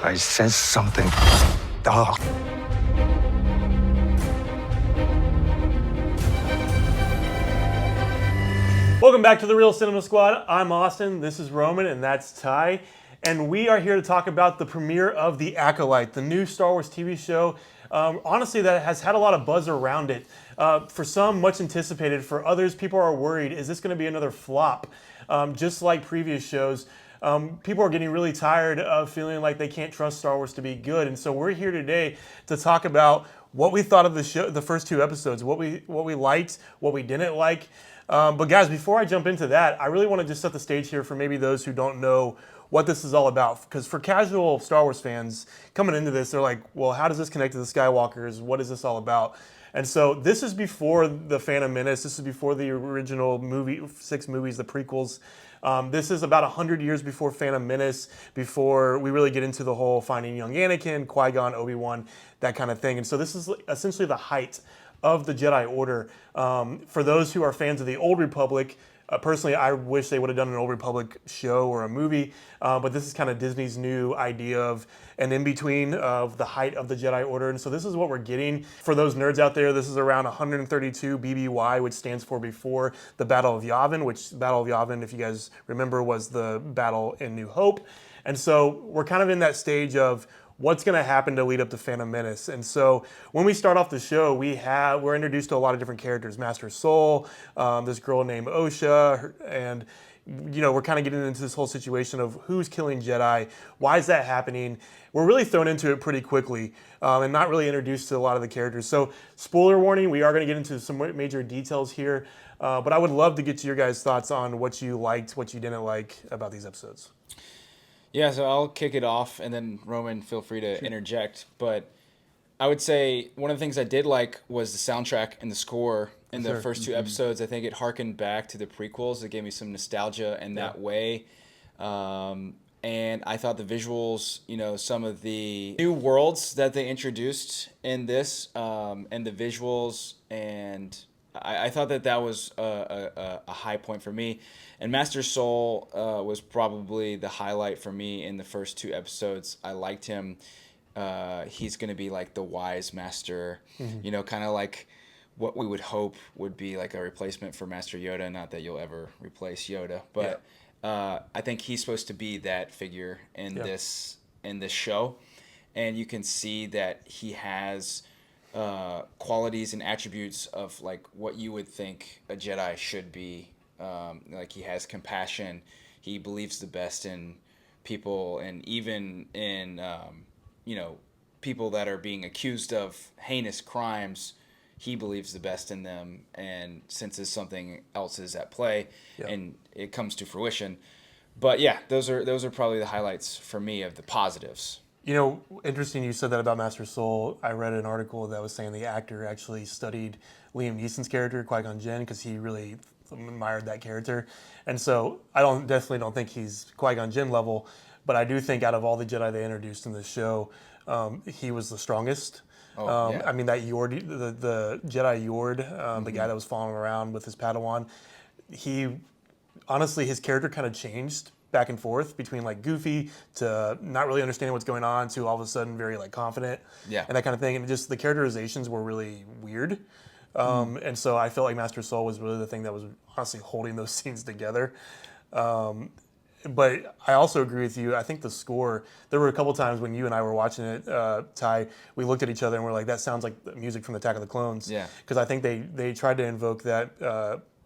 I sense something dark. Welcome back to the Real Cinema Squad. I'm Austin, this is Roman, and that's Ty. And we are here to talk about the premiere of The Acolyte, the new Star Wars TV show. Honestly, that has had a lot of buzz around it. For some, much anticipated. For others, people are worried, is this going to be another flop? Just like previous shows, people are getting really tired of feeling like they can't trust Star Wars to be good. And so we're here today to talk about what we thought of the show, the first two episodes, what we liked, what we didn't like. But guys, before I jump into that, I really want to just set the stage here for maybe those who don't know what this is all about. Because for casual Star Wars fans coming into this, they're like, well, how does this connect to the Skywalkers? What is this all about? And so this is before The Phantom Menace. This is before the original movie, 6 movies, the prequels. This is about 100 years before Phantom Menace, before we really get into the whole finding young Anakin, Qui-Gon, Obi-Wan, that kind of thing. And so this is essentially the height of the Jedi Order. For those who are fans of the Old Republic, personally, I wish they would have done an Old Republic show or a movie, but this is kind of Disney's new idea of an in-between of the height of the Jedi Order, and so this is what we're getting. For those nerds out there, this is around 132 BBY, which stands for before the Battle of Yavin, which Battle of Yavin, if you guys remember, was the battle in New Hope. And so we're kind of in that stage of what's going to happen to lead up to Phantom Menace. And so when we start off the show, we're introduced to a lot of different characters. Master Soul, this girl named Osha, and we're kind of getting into this whole situation of who's killing Jedi, why is that happening. We're really thrown into it pretty quickly and not really introduced to a lot of the characters. So spoiler warning, we are going to get into some major details here, but I would love to get to your guys' thoughts on what you liked, what you didn't like about these episodes. Yeah, so I'll kick it off, and then Roman, feel free to interject. But I would say one of the things I did like was the soundtrack and the score in the first two episodes. I think it harkened back to the prequels. It gave me some nostalgia in that way. And I thought the visuals, some of the new worlds that they introduced in this, and the visuals, and I thought that was a high point for me. And Master Soul was probably the highlight for me in the first two episodes. I liked him. He's going to be like the wise master, kind of like what we would hope would be like a replacement for Master Yoda. Not that you'll ever replace Yoda, but I think he's supposed to be that figure in this show. And you can see that he has qualities and attributes of like what you would think a Jedi should be. Like he has compassion, he believes the best in people, and even in people that are being accused of heinous crimes, he believes the best in them and senses something else is at play, and it comes to fruition. But yeah, those are probably the highlights for me of the positives. Interesting you said that about Master Soul. I read an article that was saying the actor actually studied Liam Neeson's character, Qui-Gon Jinn, because he really admired that character. And so I definitely don't think he's Qui-Gon Jinn level, but I do think out of all the Jedi they introduced in the show, he was the strongest. I mean, that Yord, the Jedi Yord, the guy that was following around with his Padawan, honestly, his character kind of changed back and forth between like goofy to not really understanding what's going on to all of a sudden very like confident and that kind of thing. And just the characterizations were really weird. And so I felt like Master Soul was really the thing that was honestly holding those scenes together. But I also agree with you. I think the score, there were a couple times when you and I were watching it, Ty, we looked at each other and we're like, that sounds like the music from Attack of the Clones. Yeah. Because I think they tried to invoke that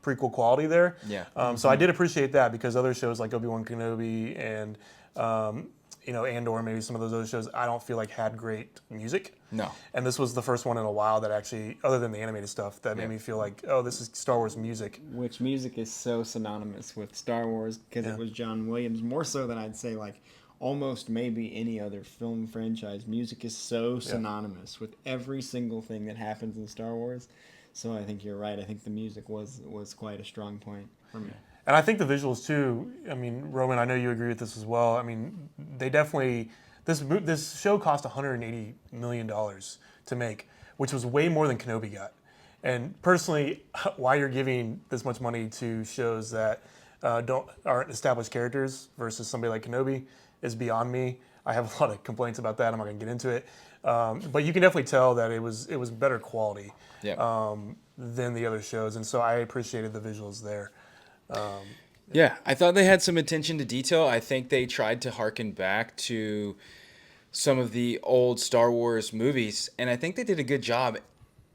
prequel quality there. Yeah. So I did appreciate that, because other shows like Obi-Wan Kenobi and Andor, maybe some of those other shows, I don't feel like had great music. No. And this was the first one in a while that actually, other than the animated stuff, that made me feel like, oh, this is Star Wars music. Which music is so synonymous with Star Wars, because it was John Williams, more so than I'd say like almost maybe any other film franchise. Music is so synonymous with every single thing that happens in Star Wars. So I think you're right. I think the music was quite a strong point for me. And I think the visuals too. I mean, Roman, I know you agree with this as well. I mean, they definitely this show cost $180 million to make, which was way more than Kenobi got. And personally, why you're giving this much money to shows that aren't established characters versus somebody like Kenobi is beyond me. I have a lot of complaints about that. I'm not going to get into it. But you can definitely tell that it was better quality than the other shows. And so I appreciated the visuals there. Yeah, I thought they had some attention to detail. I think they tried to harken back to some of the old Star Wars movies, and I think they did a good job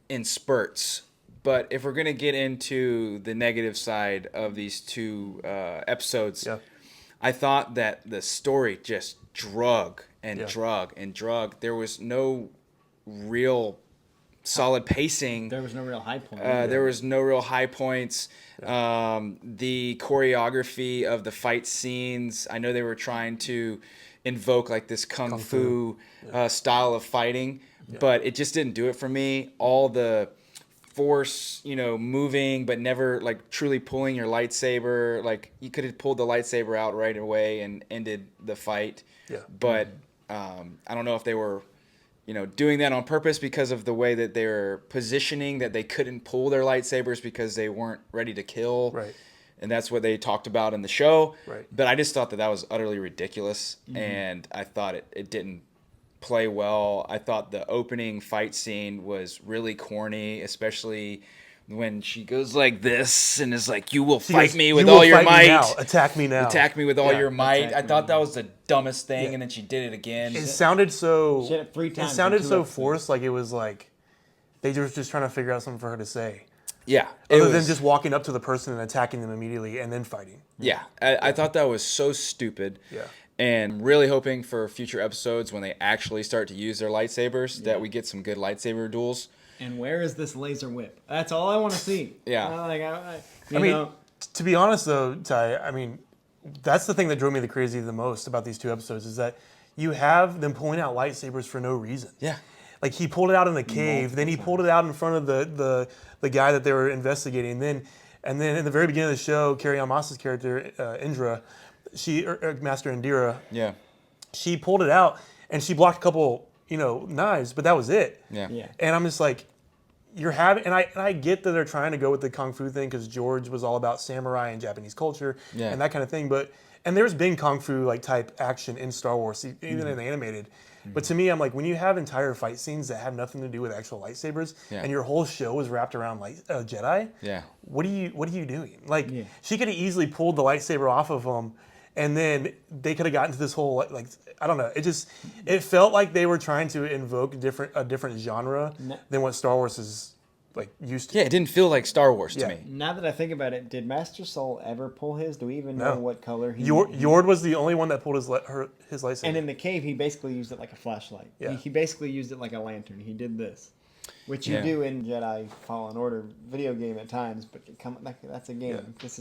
in spurts. But if we're going to get into the negative side of these two episodes, I thought that the story just drug and drug and drug. There was no real solid pacing. There was no real high point. There was no real high points. The choreography of the fight scenes, I know they were trying to invoke like this kung fu style of fighting, but it just didn't do it for me. All the force, moving, but never like truly pulling your lightsaber. Like you could have pulled the lightsaber out right away and ended the fight. Yeah. But I don't know if they were doing that on purpose because of the way that they were positioning, that they couldn't pull their lightsabers because they weren't ready to kill. Right. And that's what they talked about in the show. Right. But I just thought that was utterly ridiculous. And I thought it didn't play well. I thought the opening fight scene was really corny, especially when she goes like this and is like, "You will fight me with all your might. Attack me now. Attack me with all your might." I thought that was the dumbest thing, and then she did it again. It sounded so. She did it 3 times. It sounded so forced, like it was like they were just trying to figure out something for her to say. Yeah. Other than just walking up to the person and attacking them immediately and then fighting. Yeah. I thought that was so stupid. Yeah. And really hoping for future episodes when they actually start to use their lightsabers that we get some good lightsaber duels. And where is this laser whip? That's all I want to see. Yeah. I mean, to be honest though, Ty, that's the thing that drove me crazy the most about these 2 episodes is that you have them pulling out lightsabers for no reason. Yeah. Like he pulled it out in the cave, then he pulled it out in front of the guy that they were investigating. And then in the very beginning of the show, Carrie-Ann Moss's character, Indra, Master Indira, she pulled it out and she blocked a couple, knives, but that was it. Yeah. And I'm just like, and I get that they're trying to go with the kung fu thing because George was all about samurai and Japanese culture and that kind of thing. And there's been kung fu like type action in Star Wars, even in the animated. But to me, I'm like, when you have entire fight scenes that have nothing to do with actual lightsabers, and your whole show is wrapped around Jedi, what are you doing? Like, she could have easily pulled the lightsaber off of them, and then they could have gotten to this whole I don't know. It felt like they were trying to invoke a different genre than what Star Wars is used to. Yeah, it didn't feel like Star Wars to me. Now that I think about it, did Master Soul ever pull his? Do we even know what color he? Yord was the only one that pulled his lightsaber. And in the cave, he basically used it like a flashlight. Yeah. He basically used it like a lantern. He did this, which you do in Jedi Fallen Order video game at times. But that's a game. Yeah. This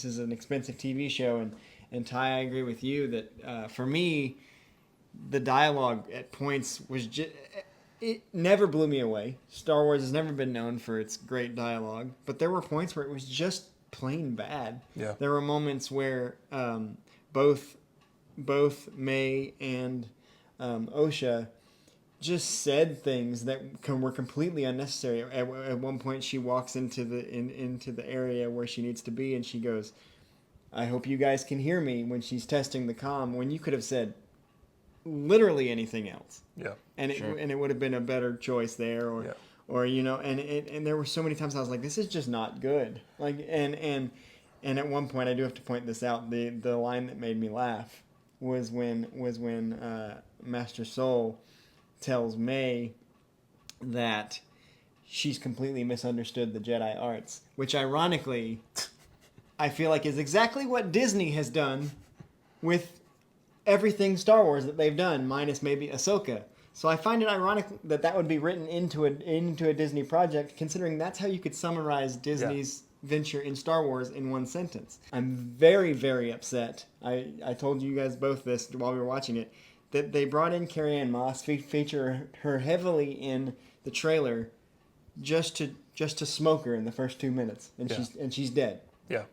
is an expensive TV show, and Ty, I agree with you that for me, the dialogue at points was just. It never blew me away. Star Wars has never been known for its great dialogue, but there were points where it was just plain bad. Yeah. There were moments where both May and Osha just said things that were completely unnecessary. At one point, she walks into the area where she needs to be, and she goes, "I hope you guys can hear me," when she's testing the comm, when you could have said literally anything else. Yeah. And it would have been a better choice there, or and there were so many times I was like, this is just not good. Like and at one point I do have to point this out. The line that made me laugh was when Master Soul tells May that she's completely misunderstood the Jedi arts, which ironically I feel like is exactly what Disney has done with everything Star Wars that they've done, minus maybe Ahsoka. So I find it ironic that would be written into a Disney project, considering that's how you could summarize Disney's venture in Star Wars in one sentence. I'm very, very upset. I told you guys both this while we were watching it, that they brought in Carrie-Ann Moss, feature her heavily in the trailer, just to smoke her in the first 2 minutes, and she's dead. Yeah.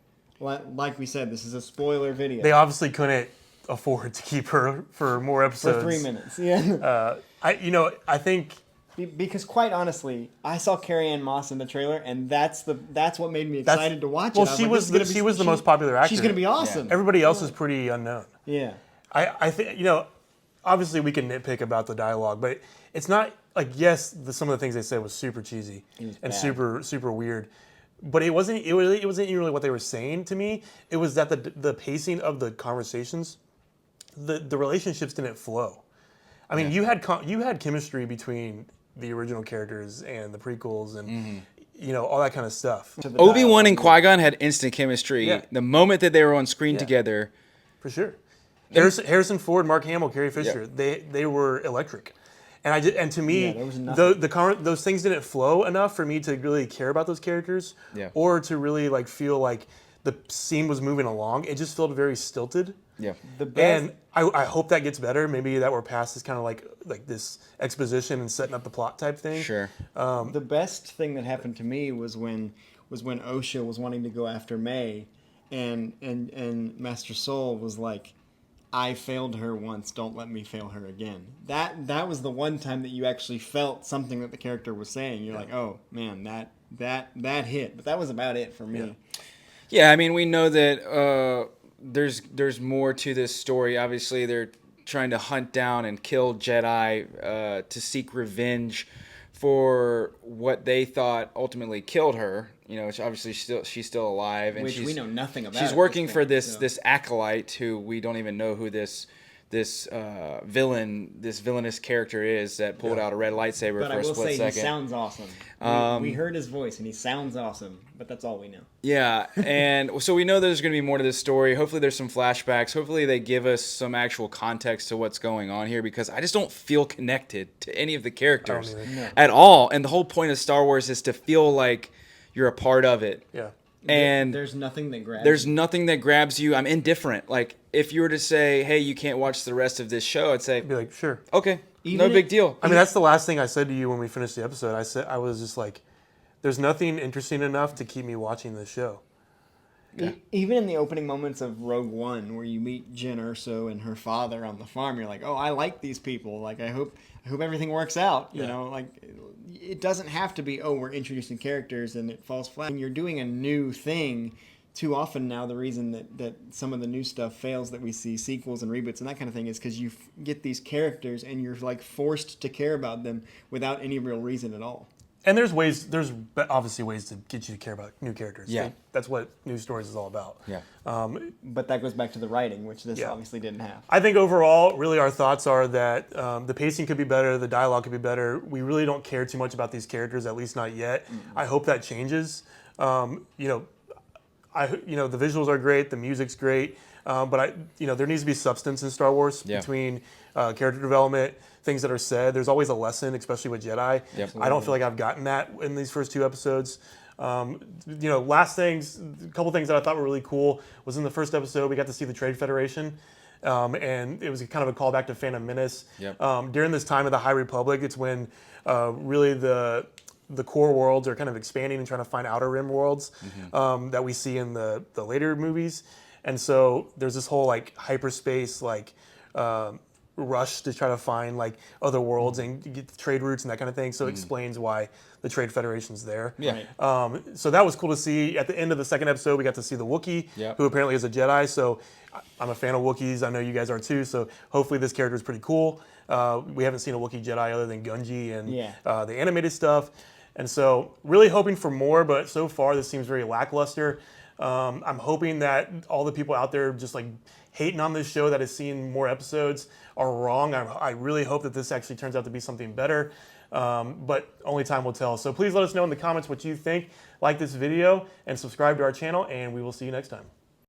Like we said, this is a spoiler video. They obviously couldn't afford to keep her for more episodes. For 3 minutes, yeah. I think because quite honestly, I saw Carrie-Ann Moss in the trailer, and that's what made me excited to watch it. Well, she was the most popular actor. She's gonna be awesome. Yeah. Everybody else is pretty unknown. Yeah. I think obviously we can nitpick about the dialogue, but it's not like, yes, some of the things they said was super cheesy and bad. super weird. But it wasn't even really what they were saying to me. It was that the pacing of the conversations, the relationships didn't flow. I mean, you had chemistry between the original characters and the prequels and all that kind of stuff. Obi-Wan and Qui-Gon had instant chemistry. Yeah. The moment that they were on screen together. For sure. Harrison Ford, Mark Hamill, Carrie Fisher, they were electric. And to me, there was nothing. those things didn't flow enough for me to really care about those characters, or to really like feel like the scene was moving along. It just felt very stilted. Yeah. And I hope that gets better. Maybe that we're past this kind of like this exposition and setting up the plot type thing. Sure. The best thing that happened to me was when Osha was wanting to go after May, and Master Soul was like, I failed her once, don't let me fail her again. That was the one time that you actually felt something that the character was saying. You're like, oh man, that hit. But that was about it for me. Yeah, I mean, we know that there's more to this story. Obviously, they're trying to hunt down and kill Jedi to seek revenge for what they thought ultimately killed her. Which obviously she's still alive, and we know nothing about. She's working for this acolyte who we don't even know who this villainous character is that pulled out a red lightsaber but for a split second. But I will say he sounds awesome. We heard his voice, and he sounds awesome, but that's all we know. Yeah, and so we know there's going to be more to this story. Hopefully there's some flashbacks. Hopefully they give us some actual context to what's going on here, because I just don't feel connected to any of the characters at all. And the whole point of Star Wars is to feel like you're a part of it. Yeah. And there's nothing that grabs There's nothing that grabs you. I'm indifferent. Like, if you were to say, hey, you can't watch the rest of this show, I'd say, Be like, sure. okay, no big deal. I mean, that's the last thing I said to you when we finished the episode. I was just like, there's nothing interesting enough to keep me watching this show. Even in the opening moments of Rogue One, where you meet Jyn Erso and her father on the farm, you're like, oh, I like these people. Like, I hope everything works out. You know, like, it doesn't have to be, oh, we're introducing characters and it falls flat. When you're doing a new thing, too often now the reason that some of the new stuff fails, that we see sequels and reboots and that kind of thing, is because you get these characters and you're like forced to care about them without any real reason at all. And there's obviously ways to get you to care about new characters. Yeah. That's what news stories is all about. Yeah. But that goes back to the writing, which this obviously didn't have. I think overall, really our thoughts are that the pacing could be better, the dialogue could be better. We really don't care too much about these characters, at least not yet. Mm-hmm. I hope that changes. The visuals are great, the music's great, but there needs to be substance in Star Wars between character development, things that are said. There's always a lesson, especially with Jedi. Yep. I don't feel like I've gotten that in these first two episodes. Last things, a couple things that I thought were really cool was in the first episode we got to see the Trade Federation, and it was kind of a callback to Phantom Menace. Yep. During this time of the High Republic, it's when really the core worlds are kind of expanding and trying to find outer rim worlds that we see in the later movies. And so there's this whole like hyperspace rush to try to find like other worlds and get trade routes and that kind of thing. So it explains why the Trade Federation's there. Yeah. So that was cool to see. At the end of the second episode, we got to see the Wookiee, who apparently is a Jedi. So I'm a fan of Wookiees. I know you guys are too. So hopefully this character is pretty cool. We haven't seen a Wookiee Jedi other than Gungi and the animated stuff. And so really hoping for more, but so far this seems very lackluster. I'm hoping that all the people out there just like hating on this show that has seen more episodes are wrong. I really hope that this actually turns out to be something better, but only time will tell. So please let us know in the comments what you think. Like this video and subscribe to our channel, and we will see you next time.